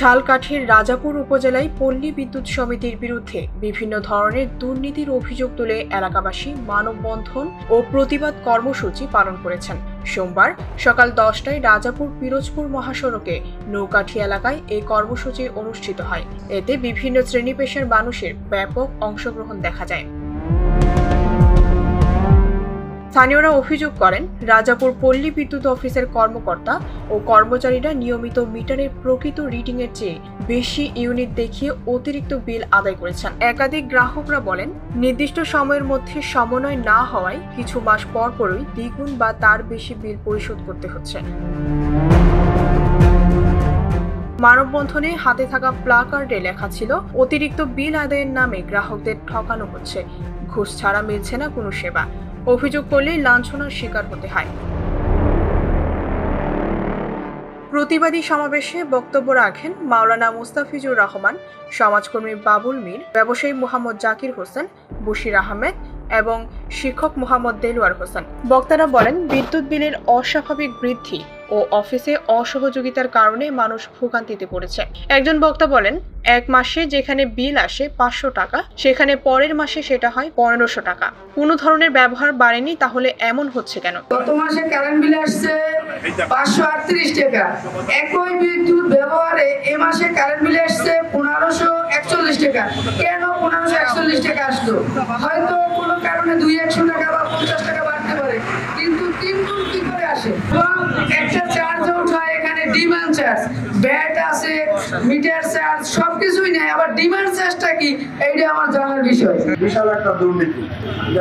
ঝালকাঠির রাজাপুর উপজেলায় পল্লী বিদ্যুৎ সমিতির বিরুদ্ধে বিভিন্ন ধরনের দুর্নীতির অভিযোগ তুলে এলাকাবাসী মানববন্ধন ও প্রতিবাদ কর্মসূচি পালন করেছেন। সোমবার সকাল 10টায় রাজাপুর পিরোজপুর মহাসড়কে নৌকাঠি এলাকায় এই কর্মসূচি অনুষ্ঠিত হয়। এতে বিভিন্ন শ্রেণী পেশার মানুষের ব্যাপক অংশগ্রহণ দেখা যায়। স্থানীয়রা অভিযোগ করেন, রাজাপুর পল্লী বিদ্যুৎ অফিসের কর্মকর্তা ও কর্মচারীরা নিয়মিত মিটারের প্রকৃত রিডিংয়ের চেয়ে বেশি ইউনিট দেখিয়ে অতিরিক্ত বিল আদায় করেছেন। একাধিক গ্রাহকরা বলেন, নির্দিষ্ট সময়ের মধ্যে সমন্বয় না হওয়ায় কিছু মাস পরপরই দ্বিগুণ বা তার বেশি বিল পরিশোধ করতে হচ্ছে। মানববন্ধনে হাতে থাকা প্লাকার্ডে লেখা ছিল, অতিরিক্ত বিল আদায়ের নামে গ্রাহকদের ঠকানো হচ্ছে, ঘুষ ছাড়া মিলছে না কোনো সেবা, অভিযোগ করলেই লাঞ্ছনার শিকার হতে হয়। প্রতিবাদী সমাবেশে বক্তব্য রাখেন মাওলানা মুস্তাফিজুর রহমান, সমাজকর্মী বাবুল মীর, ব্যবসায়ী মোহাম্মদ জাকির হোসেন, বশির আহমেদ এবং শিক্ষক মোহাম্মদ দেলোয়ার হোসেন। বক্তারা বলেন, বিদ্যুৎ বিলের অস্বাভাবিক বৃদ্ধি ও অফিসে অসহযোগিতার কারণে মানুষ ভোগান্তিতে পড়েছে। একজন বক্তা বলেন, এক মাসে যেখানে বিল আসে 500 টাকা, সেখানে পরের মাসে সেটা হয় 1500 টাকা। কোনো ধরনের ব্যবহার বাড়েনি, তাহলে এমন হচ্ছে কেন? গত মাসে কারেন্ট বিল আসছে 538 টাকা, একই বিদ্যুৎ ব্যবহারে এ মাসে কারেন্ট বিল আসছে 1541 টাকা। কেন 1541 টাকা আসলো? হয়তো কোনো কারণে 200 টাকা বা 50 টাকা বাড়তে পারে, কিন্তু 3 গুণ কি করে আসে? একটা চার্জ ওঠায়, এখানে ডিমান্ড চার্জ, ব্যাট আছে, মিটার চার্জ, সবকিছুই নেয়, আবার ডিমান্ড চার্জটা কি, এইটা আমার জানার বিষয়। বিশাল একটা দুর্নীতি,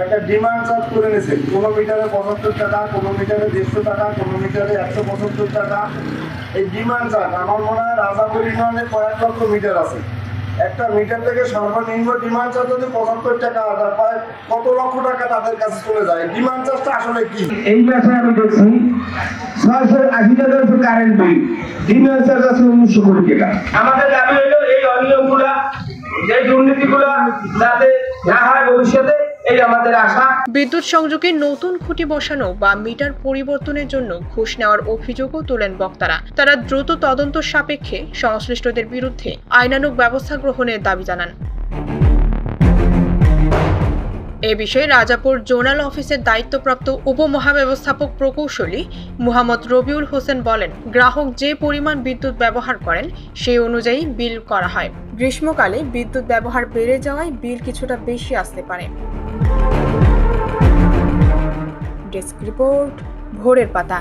একটা ডিমান্ড চার্জ করে নিয়েছে, কোনো মিটারে 75 টাকা, কোনো মিটারে 150 টাকা, কোনো মিটারে 175 টাকা। এই ডিমান্ড চার্জ, আমার মনে হয় রাজাপুর ইউনিয়নে কয়েক লক্ষ মিটার আছে, একটা মিটার থেকে সর্বনিম্ন ডিমান্ড চার্জ যদি 75 টাকা আদায় পায়, কত লক্ষ টাকা তাদের কাছে চলে যায়। ডিমান্ড চার্জটা আসলে কি? এই মাসে আমি দেখছি 680 টাকার কারেন্ট বিল, ডিমান্ড চার্জ আছে 1900 কোটি টাকা। আমাদের দাবি হলো এই অনিয়মগুলা, এই দুর্নীতিগুলা যাতে না হয় ভবিষ্যতে, এই আমাদের আশা। বিদ্যুৎ সংযোগে নতুন খুঁটি বসানো বা মিটার পরিবর্তনের জন্য ঘুষ নেওয়ার অভিযোগও তোলেন বক্তারা। তারা দ্রুত তদন্ত সাপেক্ষে সংশ্লিষ্টদের বিরুদ্ধে আইনানুগ ব্যবস্থা গ্রহণের দাবি জানান। এ বিষয়ে রাজাপুর জোনাল অফিসের দায়িত্বপ্রাপ্ত উপমহাব্যবস্থাপক প্রকৌশলী মোহাম্মদ রবিউল হোসেন বলেন, গ্রাহক যে পরিমাণ বিদ্যুৎ ব্যবহার করেন সেই অনুযায়ী বিল করা হয়। গ্রীষ্মকালে বিদ্যুৎ ব্যবহার বেড়ে যাওয়ায় বিল কিছুটা বেশি আসতে পারে। ডেস্ক রিপোর্ট, ভোরের পাতা।